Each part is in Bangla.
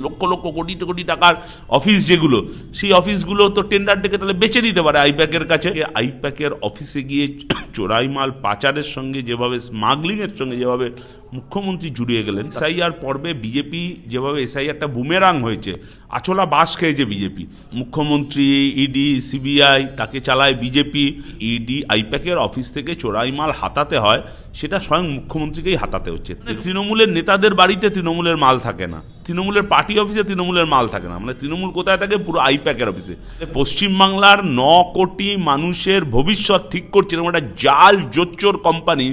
লক্ষ লক্ষ কোটি কোটি টাকার অফিস যেগুলো, সেই অফিসগুলো তো টেন্ডার ডেকে তাহলে বেচে দিতে পারে আইপ্যাকের কাছে। আইপ্যাকের অফিসে গিয়ে চোরাই মাল পাচারের সঙ্গে যেভাবে, স্মাগলিংয়ের সঙ্গে যেভাবে মুখ্যমন্ত্রী জুড়িয়ে গেলেন, এসআইআর পর্বে বিজেপি যেভাবে এসআইআরটা বুমেরাং হয়েছে, আচলা বাস খেয়েছে বিজেপি। মুখ্যমন্ত্রী, ইডি, সিবিআই তাকে চালায় বিজেপি। ইডি আইপ্যাকের অফিস থেকে চোরাই মাল হাতাতে হয়, সেটা স্বয়ং মুখ্যমন্ত্রীকেই হাতাতে হচ্ছে। তৃণমূলের নেতাদের বাড়িতে তৃণমূলের মাল থাকে না, তৃণমূলের পার্টি অফিসে তৃণমূলের মাল থাকে না, মানে তৃণমূল কোথায় থাকে? পুরো আইপ্যাকের অফিসে। পশ্চিমবাংলার 9 কোটি মানুষের ভবিষ্যৎ ঠিক করছে এরকম একটা জাল জোচ্চোর কোম্পানি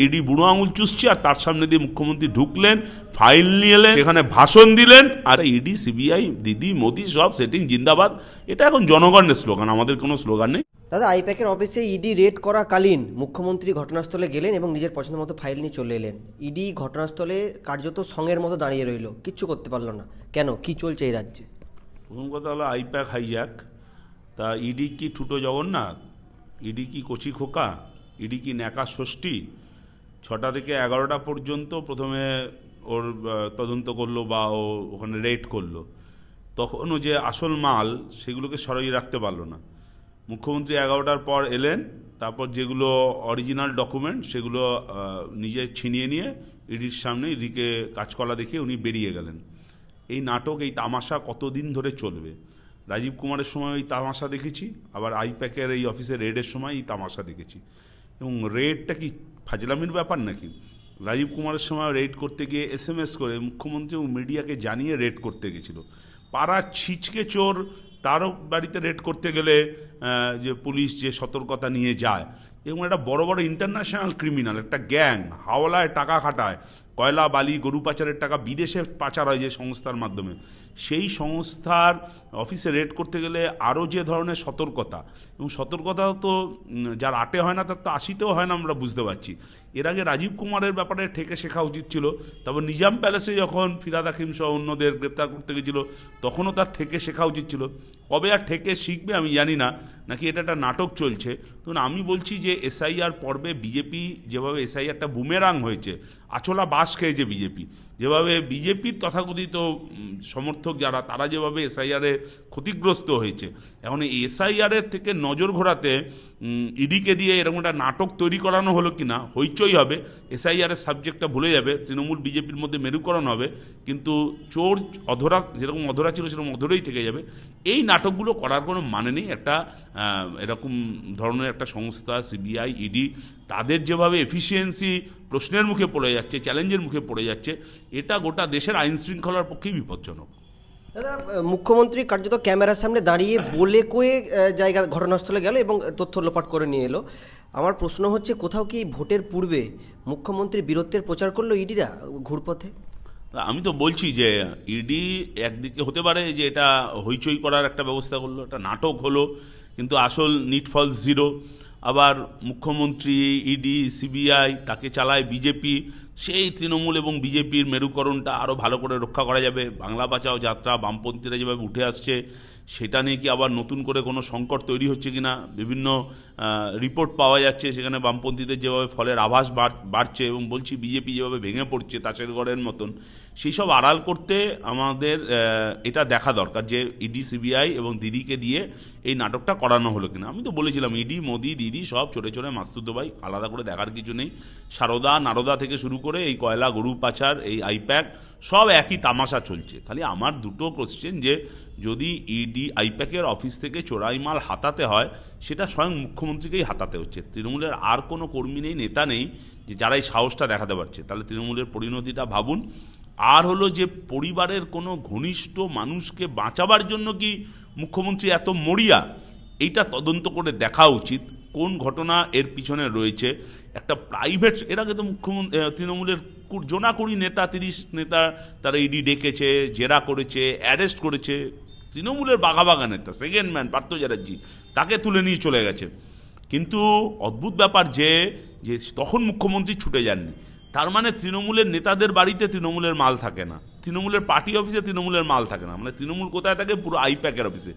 ইডি বুড়ো আঙুল চুষছে, আর তার সামনে দিয়ে মুখ্যমন্ত্রী ঢুকলেন, ফাইল নিয়ে এলেন, সেখানে ভাষণ দিলেন, আর ইডি, সিবিআই, দিদি, মোদি সব সেটিং জিন্দাবাদ। এটা এখন জনগণের স্লোগান, আমাদের কোনো স্লোগান নেই। দাদা, আইপ্যাকের অফিসে ইডি রেড করাকালীন মুখ্যমন্ত্রী ঘটনাস্থলে গেলেন এবং নিজের পছন্দ মতো ফাইল নিয়ে চলে এলেন। ইডি ঘটনাস্থলে কার্যত সঙ্গের মতো দাঁড়িয়ে রইল, কিচ্ছু করতে পারলো না। কেন, কি চলছে এই রাজ্যে? প্রথম কথা হলো আইপ্যাক হাইজ্যাক। তা ইডি কি ঠুটো জগন্নাথ? ইডি কি কচি খোকা? ইডি কি ন্যাকা ষষ্ঠী? 6টা থেকে 11টা পর্যন্ত প্রথমে ওর তদন্ত করলো বা ও ওখানে রেড করলো, তখনও যে আসল মাল সেগুলোকে সরিয়ে রাখতে পারলো না। মুখ্যমন্ত্রী 11টার পর এলেন, তারপর যেগুলো অরিজিনাল ডকুমেন্ট সেগুলো নিজে ছিনিয়ে নিয়ে ইডির সামনে ইডিকে কাজকলা দেখিয়ে উনি বেরিয়ে গেলেন। এই নাটক, এই তামাশা কতদিন ধরে চলবে? রাজীব কুমারের সময় এই তামাশা দেখেছি, আবার আইপ্যাকের এই অফিসে রেডের সময় এই তামাশা দেখেছি। এবং রেডটা কি ফাজলামির ব্যাপার নাকি? রাজীব কুমারের সময় রেড করতে গিয়ে SMS করে মুখ্যমন্ত্রী এবং মিডিয়াকে জানিয়ে রেড করতে গেছিল। পাড়ার ছিচকে চোর, তারও বাড়িতে রেড করতে গেলে যে পুলিশ যে সতর্কতা নিয়ে যায়, এবং একটা বড় বড় ইন্টারন্যাশনাল ক্রিমিনাল, একটা গ্যাং হাওলায় টাকা খাটায়, কয়লা, বালি, গরু পাচারের টাকা বিদেশে পাচার হয় যে সংস্থার মাধ্যমে, সেই সংস্থার অফিসে রেড করতে গেলে আরও যে ধরনের সতর্কতা, এবং সতর্কতা তো যার 8 হয় না তার তো 80তেও হয় না, আমরা বুঝতে পারছি। এর আগে রাজীব কুমারের ব্যাপারে ঠেকে শেখা উচিত ছিল। তারপর নিজাম প্যালেসে যখন ফিরাদ হাকিম সহ অন্যদের গ্রেপ্তার করতে গেছিল, তখনও তার ঠেকে শেখা উচিত ছিল। কবে আর ঠেকে শিখবে আমি জানি না, নাকি এটা একটা নাটক চলছে। তো আমি বলছি যে এসআইআর পর্বে বিজেপি যেভাবে এসআইআরটা বুমেরাং হয়েছে, আচলা বাস খেয়েছে বিজেপি, যেভাবে বিজেপির তথাকথিত সমর্থক যারা, তারা যেভাবে এসআইআরে ক্ষতিগ্রস্ত হয়েছে, এখন এই এসআইআরের থেকে নজর ঘোরাতে ইডিকে দিয়ে এরকম একটা নাটক তৈরি করানো হলো কি না, হইচই হবে, এসআইআরের সাবজেক্টটা ভুলে যাবে, তৃণমূল বিজেপির মধ্যে মেরুকরণ হবে, কিন্তু চোর অধরা যেরকম অধরা ছিল সেরকম অধরেই থেকে যাবে। এই নাটকগুলো করার কোনো মানে নেই। একটা এরকম ধরনের একটা সংস্থা, সিবিআই, ইডি, তাদের যেভাবে এফিসিয়েন্সি প্রশ্নের মুখে পড়ে যাচ্ছে, চ্যালেঞ্জের মুখে পড়ে যাচ্ছে, এটা গোটা দেশের আইন শৃঙ্খলার পক্ষেই বিপজ্জনক। দাদা, মুখ্যমন্ত্রী কার্যত ক্যামেরার সামনে দাঁড়িয়ে বলে কয়ে জায়গা ঘটনাস্থলে গেল এবং তথ্য লোপাট করে নিয়ে এলো। আমার প্রশ্ন হচ্ছে, কোথাও কি ভোটের পূর্বে মুখ্যমন্ত্রী বীরত্বের প্রচার করলো ইডিরা ঘুরপথে? আমি তো বলছি যে ইডি একদিকে হতে পারে যে এটা হইচই করার একটা ব্যবস্থা করলো, একটা নাটক হলো, কিন্তু আসল নিটফল জিরো। আবার মুখ্যমন্ত্রী, ইডি, সিবিআই তাকে চালায় বিজেপি, সেই তৃণমূল এবং বিজেপির মেরুকরণটা আরও ভালো করে রক্ষা করা যাবে। বাংলা বাঁচাও যাত্রা বামপন্থীরা যেভাবে উঠে আসছে, সেটা নিয়ে কি আবার নতুন করে কোনো সংকট তৈরি হচ্ছে কিনা? বিভিন্ন রিপোর্ট পাওয়া যাচ্ছে সেখানে বামপন্থীদের যেভাবে ফলের আভাস বাড়ছে, এবং বলছি বিজেপি যেভাবে ভেঙে পড়ছে তাসের ঘরের মতন, সেই সব আড়াল করতে আমাদের এটা দেখা দরকার যে ইডি, সিবিআই এবং দিদিকে দিয়ে এই নাটকটা করানো হলো কিনা। আমি তো বলেছিলাম ইডি, মোদি, দিদি সব ছোটো ছোটো মাস্তুতো ভাই, আলাদা করে দেখার কিছু নেই। সারদা, নারদা থেকে শুরু করে এই কয়লা, গরু পাচার, এই আইপ্যাক, সব একই তামাশা চলছে। খালি আমার দুটো কোশ্চেন, যে যদি ইডি আইপ্যাকের অফিস থেকে চোরাই মাল হাতাতে হয়, সেটা স্বয়ং মুখ্যমন্ত্রীকেই হাতাতে হচ্ছে। তৃণমূলের আর কোনো কর্মী নেই, নেতা নেই যে যারা এই সাহসটা দেখাতে পারছে। তাহলে তৃণমূলের পরিণতিটা ভাবুন। আর হলো যে পরিবারের কোনো ঘনিষ্ঠ মানুষকে বাঁচাবার জন্য কি মুখ্যমন্ত্রী এত মরিয়া, এইটা তদন্ত করে দেখা উচিত কোন ঘটনা এর পিছনে রয়েছে। একটা প্রাইভেট, এর আগে তো মুখ্যমন্ত্রী তৃণমূলের জোনাকুড়ি নেতা, 30 নেতা তারা ইডি ডেকেছে, জেরা করেছে, অ্যারেস্ট করেছে। তৃণমূলের বাঘা নেতা সেকেন্ড ম্যান পার্থ চ্যাটার্জি, তাকে তুলে নিয়ে চলে গেছে। কিন্তু অদ্ভুত ব্যাপার যে তখন মুখ্যমন্ত্রী ছুটে যাননি। তার মানে তৃণমূলের নেতাদের বাড়িতে তৃণমূলের মাল থাকে না, তৃণমূলের পার্টি অফিসে তৃণমূলের মাল থাকে না, মানে তৃণমূল কোথায় থাকে? পুরো আইপ্যাকের অফিসে।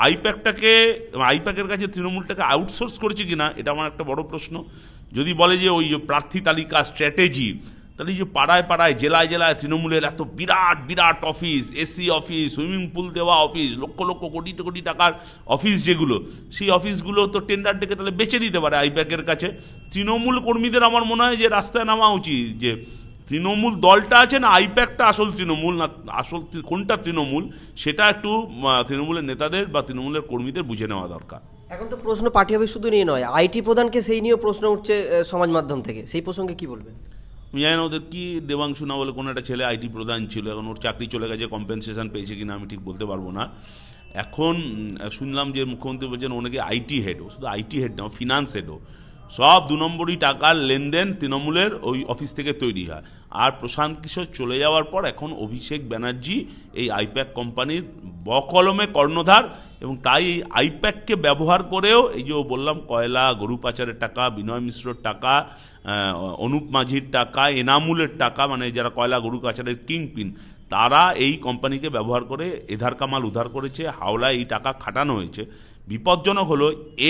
আইপ্যাকের কাছে তৃণমূলটাকে আউটসোর্স করেছে কিনা, এটা আমার একটা বড় প্রশ্ন। যদি বলে যে ওই প্রার্থী তালিকা স্ট্র্যাটেজি, তাহলে এই যে পাড়ায় পাড়ায় জেলায় জেলায় তৃণমূলের এত বিরাট বিরাট office, AC office, swimming pool দেওয়া অফিস, লক্ষ লক্ষ কোটি কোটি টাকার অফিস যেগুলো, সেই অফিসগুলো তো টেন্ডার ডেকে তাহলে বেচে দিতে পারে আইপ্যাকের কাছে। তৃণমূল কর্মীদের আমার মনে হয় যে রাস্তায় নামা উচিত, যে তৃণমূল দলটা আছে না আইপ্যাকটা আসল তৃণমূল, না আসল কোনটা তৃণমূল সেটা একটু তৃণমূলের নেতাদের বা তৃণমূলের কর্মীদের বুঝে নেওয়া দরকার। এখন তো প্রশ্ন পার্টি অফিস শুধু নিয়ে নয়, আইটি প্রধানকে সেই নিয়েও প্রশ্ন উঠছে সমাজ মাধ্যম থেকে, সেই প্রসঙ্গে কি বলবেন? আমি জানি না ওদের কি দেবাংশু না বলে কোনো একটা ছেলে আইটি প্রধান ছিল, এখন ওর চাকরি চলে গেছে, কম্পেনসেশন পেয়েছে কিনা আমি ঠিক বলতে পারবো না। এখন শুনলাম যে মুখ্যমন্ত্রী বলছেন ওনাকে আইটি হেড, ও শুধু আইটি হেড না, ফিনান্স হেডও, সব 2 নম্বরই টাকার লেনদেন তৃণমূলের ওই অফিস থেকে তৈরি হয়। আর প্রশান্ত কিশোর চলে যাওয়ার পর এখন অভিষেক ব্যানার্জি এই আইপ্যাক কোম্পানির বকলমে কর্ণধার, এবং তাই এই আইপ্যাককে ব্যবহার করেও এই যে বললাম কয়লা, গরু পাচারের টাকা, বিনয় মিশ্রর টাকা, অনুপ মাঝির টাকা, এনামুলের টাকা, মানে যারা কয়লা গরু পাচারের কিংপিন, তারা এই কোম্পানিকে ব্যবহার করে এধার কামাল উধার করেছে। হাওলায় এই টাকা খাটানো হয়েছে। বিপজ্জনক হলো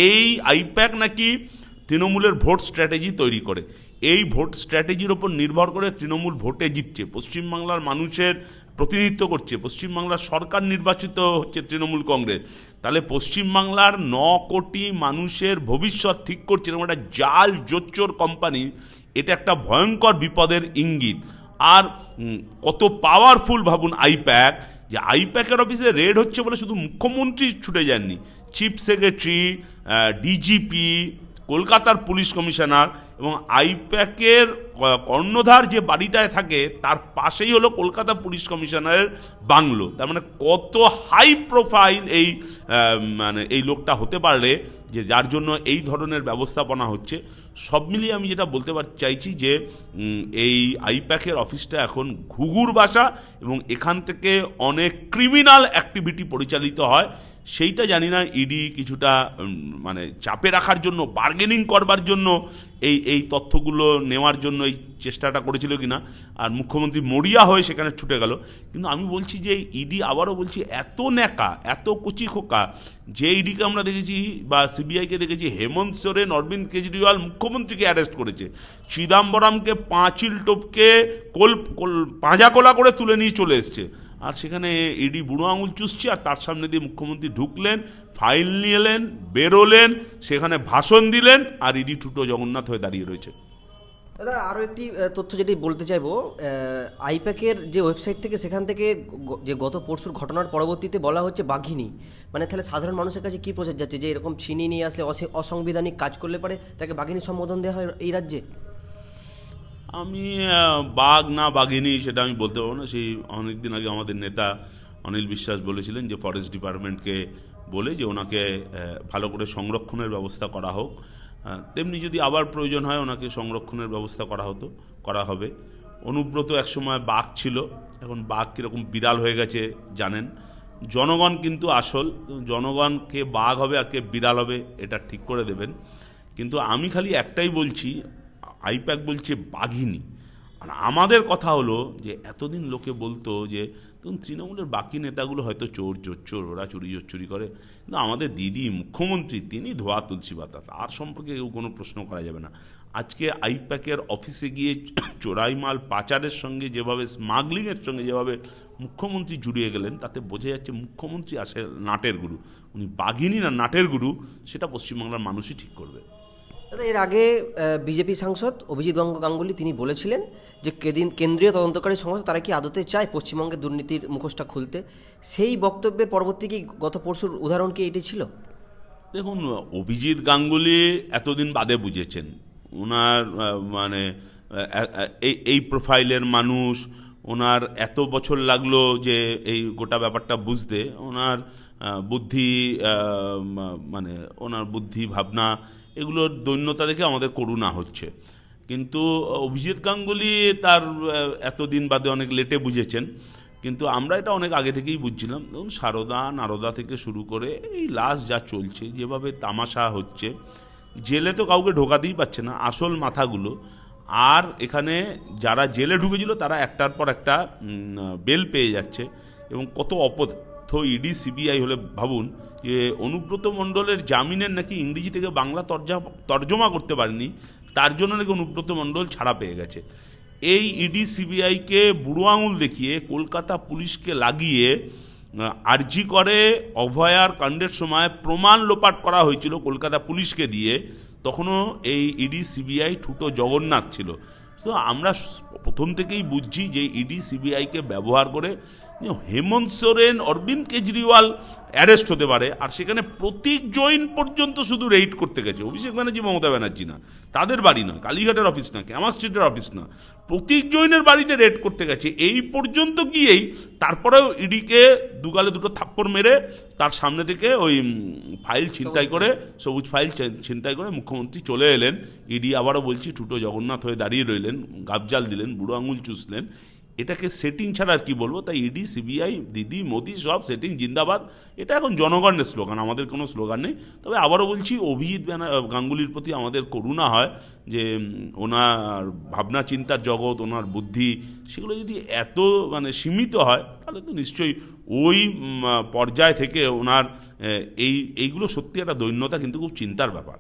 এই আইপ্যাক নাকি তৃণমূলের ভোট স্ট্র্যাটেজি তৈরি করে। এই ভোট স্ট্র্যাটেজির ওপর নির্ভর করে তৃণমূল ভোটে জিতছে, পশ্চিমবাংলার মানুষের প্রতিনিধিত্ব করছে, পশ্চিমবাংলার সরকার নির্বাচিত হচ্ছে তৃণমূল কংগ্রেস। তাহলে পশ্চিমবাংলার 9 কোটি মানুষের ভবিষ্যৎ ঠিক করছে এরকম একটা জাল জোচ্চোর কোম্পানি, এটা একটা ভয়ঙ্কর বিপদের ইঙ্গিত। আর কত পাওয়ারফুল ভাবুন আইপ্যাক, যে আইপ্যাকের অফিসে রেড হচ্ছে বলে শুধু মুখ্যমন্ত্রী ছুটে যাননি, চিফ সেক্রেটারি, ডিজিপি, কলকাতার পুলিশ কমিশনার, এবং আইপ্যাকের কর্ণধার যে বাড়িটায় থাকে তার পাশেই হলো কলকাতা পুলিশ কমিশনারের বাংলো। তার মানে কত হাই প্রোফাইল এই মানে এই লোকটা হতে পারলে, যে যার জন্য এই ধরনের ব্যবস্থাপনা হচ্ছে। সব মিলিয়ে আমি যেটা বলতে চাইছি যে এই আইপ্যাকের অফিসটা এখন ঘুঘুর বাসা, এবং এখান থেকে অনেক ক্রিমিনাল অ্যাক্টিভিটি পরিচালিত হয়। সেইটা জানি না ইডি কিছুটা মানে চাপে রাখার জন্য, বার্গেনিং করবার জন্য এই তথ্যগুলো নেওয়ার জন্য এই চেষ্টাটা করেছিল কিনা, আর মুখ্যমন্ত্রী মরিয়া হয়ে সেখানে ছুটে গেল। কিন্তু আমি বলছি যে ইডি, আবারও বলছি, এত ন্যাকা, এত কচি খোকা, যে ইডিকে আমরা দেখেছি বা সিবিআইকে দেখেছি, হেমন্ত সোরেন, অরবিন্দ কেজরিওয়াল মুখ্যমন্ত্রীকে অ্যারেস্ট করেছে, চিদাম্বরমকে পাঁচিল টপকে পাঁজা কোলা করে তুলে নিয়ে চলে এসছে, আর সেখানে ইডি বুড়ো আঙুল চুষছে, আর তার সামনে দিয়ে মুখ্যমন্ত্রী ঢুকলেন, ফাইল নিয়ে এলেন, বেরোলেন, সেখানে ভাষণ দিলেন, আর ইডি ঠুটো জগন্নাথ হয়ে দাঁড়িয়ে রয়েছে। দাদা আরও একটি তথ্য যেটি বলতে চাইবো, আইপ্যাকের যে ওয়েবসাইট থেকে, সেখান থেকে যে গত পরশুর ঘটনার পরবর্তীতে বলা হচ্ছে বাঘিনী, মানে তাহলে সাধারণ মানুষের কাছে কী প্রচার যাচ্ছে যে এরকম ছিনিয়ে নিয়ে আসলে অসাংবিধানিক কাজ করলে পারে তাকে বাঘিনী সম্বোধন দেওয়া হয় এই রাজ্যে? আমি বাঘ না বাঘিনী সেটা আমি বলতে পারবো না। সেই অনেকদিন আগে আমাদের নেতা অনিল বিশ্বাস বলেছিলেন যে ফরেস্ট ডিপার্টমেন্টকে বলে যে ওনাকে ভালো করে সংরক্ষণের ব্যবস্থা করা হোক, তেমনি যদি আবার প্রয়োজন হয় ওনাকে সংরক্ষণের ব্যবস্থা করা হবে। অনুব্রত একসময় বাঘ ছিল, এখন বাঘ কীরকম বিড়াল হয়ে গেছে জানেন। জনগণ কিন্তু আসল, জনগণ কে বাঘ হবে আর কে বিড়াল হবে এটা ঠিক করে দেবেন। কিন্তু আমি খালি একটাই বলছি, আইপ্যাক বলছে বাঘিনী, আর আমাদের কথা হলো যে এতদিন লোকে বলতো যে তখন তৃণমূলের বাকি নেতাগুলো হয়তো চোর, ওরা চুরি করে, কিন্তু আমাদের দিদি মুখ্যমন্ত্রী তিনি ধোয়া তুলসী পাতা, তার সম্পর্কে কোনো প্রশ্ন করা যাবে না। আজকে আইপ্যাকের অফিসে গিয়ে চোরাই মাল পাচারের সঙ্গে যেভাবে, স্মাগলিংয়ের সঙ্গে যেভাবে মুখ্যমন্ত্রী জুড়িয়ে গেলেন, তাতে বোঝা যাচ্ছে মুখ্যমন্ত্রী আসে নাটের গুরু। উনি বাঘিনী না নাটের গুরু সেটা পশ্চিমবাংলার মানুষই ঠিক করবে। দাদা এর আগে বিজেপি সাংসদ অভিজিৎ গাঙ্গুলি তিনি বলেছিলেন যে কেন্দ্রীয় তদন্তকারী সংস্থা তারা কি আদতে চায় পশ্চিমবঙ্গের দুর্নীতির মুখোশটা খুলতে, সেই বক্তব্যের পরবর্তী কি গত পরশুর উদাহরণ কি এটি ছিল? দেখুন, অভিজিৎ গাঙ্গুলি এতদিন বাদে বুঝেছেন, ওনার মানে এই প্রোফাইলের মানুষ, ওনার এত বছর লাগলো যে এই গোটা ব্যাপারটা বুঝতে। ওনার বুদ্ধি মানে ওনার বুদ্ধি ভাবনা এগুলোর দৈন্যতা দেখে আমাদের করুণা হচ্ছে। কিন্তু অভিজিৎ গাঙ্গুলি তার এতদিন বাদে অনেক লেটে বুঝেছেন, কিন্তু আমরা এটা অনেক আগে থেকেই বুঝছিলাম। দেখুন, সারদা নারদা থেকে শুরু করে এই লাস্ট যা চলছে, যেভাবে তামাশা হচ্ছে, জেলে তো কাউকে ঢোকাতেই পারছে না আসল মাথাগুলো, আর এখানে যারা জেলে ঢুকেছিল তারা একটার পর একটা বেল পেয়ে যাচ্ছে, এবং কত অপথ্য ইডি সিবিআই হলে ভাবুন যে অনুব্রত মণ্ডলের জামিনের নাকি ইংরেজি থেকে বাংলা তর্জমা করতে পারেনি, তার জন্য নাকি অনুব্রত মণ্ডল ছাড়া পেয়ে গেছে। এই ইডি সিবিআইকে বুড়ো আঙুল দেখিয়ে কলকাতা পুলিশকে লাগিয়ে আরজি করে অভয়ার কাণ্ডের সময় প্রমাণ লোপাট করা হয়েছিল কলকাতা পুলিশকে দিয়ে, তখনও এই ইডি সিবিআই ঠুটো জগন্নাথ ছিল। তো আমরা প্রথম থেকেই বুঝছি যে ইডি সিবিআইকে ব্যবহার করে হেমন্ত সোরেন, অরবিন্দ কেজরিওয়াল অ্যারেস্ট হতে পারে, আর সেখানে প্রতীক জৈন পর্যন্ত শুধু রেইড করতে গেছে। অভিষেক ব্যানার্জি, মমতা ব্যানার্জি না, তাদের বাড়ি নয়, কালীঘাটের অফিস না, ক্যামার স্ট্রিটের অফিস না, প্রতীক জৈনের বাড়িতে রেড করতে গেছে। এই পর্যন্ত গিয়েই তারপরেও ইডিকে দুগালে দুটো থাপ্পড় মেরে তার সামনে থেকে ওই ফাইল ছিনতাই করে, সবুজ ফাইল ছিনতাই করে মুখ্যমন্ত্রী চলে এলেন। ইডি আবারও বলছি ঠুটো জগন্নাথ হয়ে দাঁড়িয়ে রইলেন, গাবজাল দিলেন, বুড়ো আঙুল চুষলেন। এটাকে সেটিং ছাড়া আর কি বলবো। তাই ইডি, সিবিআই, দিদি, মোদি সব সেটিং জিন্দাবাদ। এটা এখন জনগণের স্লোগান, আমাদের কোনো স্লোগান নেই। তবে আবারও বলছি, অভিজিৎ গাঙ্গুলির প্রতি আমাদের করুণা হয় যে ওনার ভাবনা চিন্তার জগৎ, ওনার বুদ্ধি, সেগুলো যদি এত সীমিত হয়, তাহলে তো নিশ্চয়ই ওই পর্যায় থেকে ওনার এইগুলো সত্যি একটা দৈন্যতা, কিন্তু খুব চিন্তার ব্যাপার।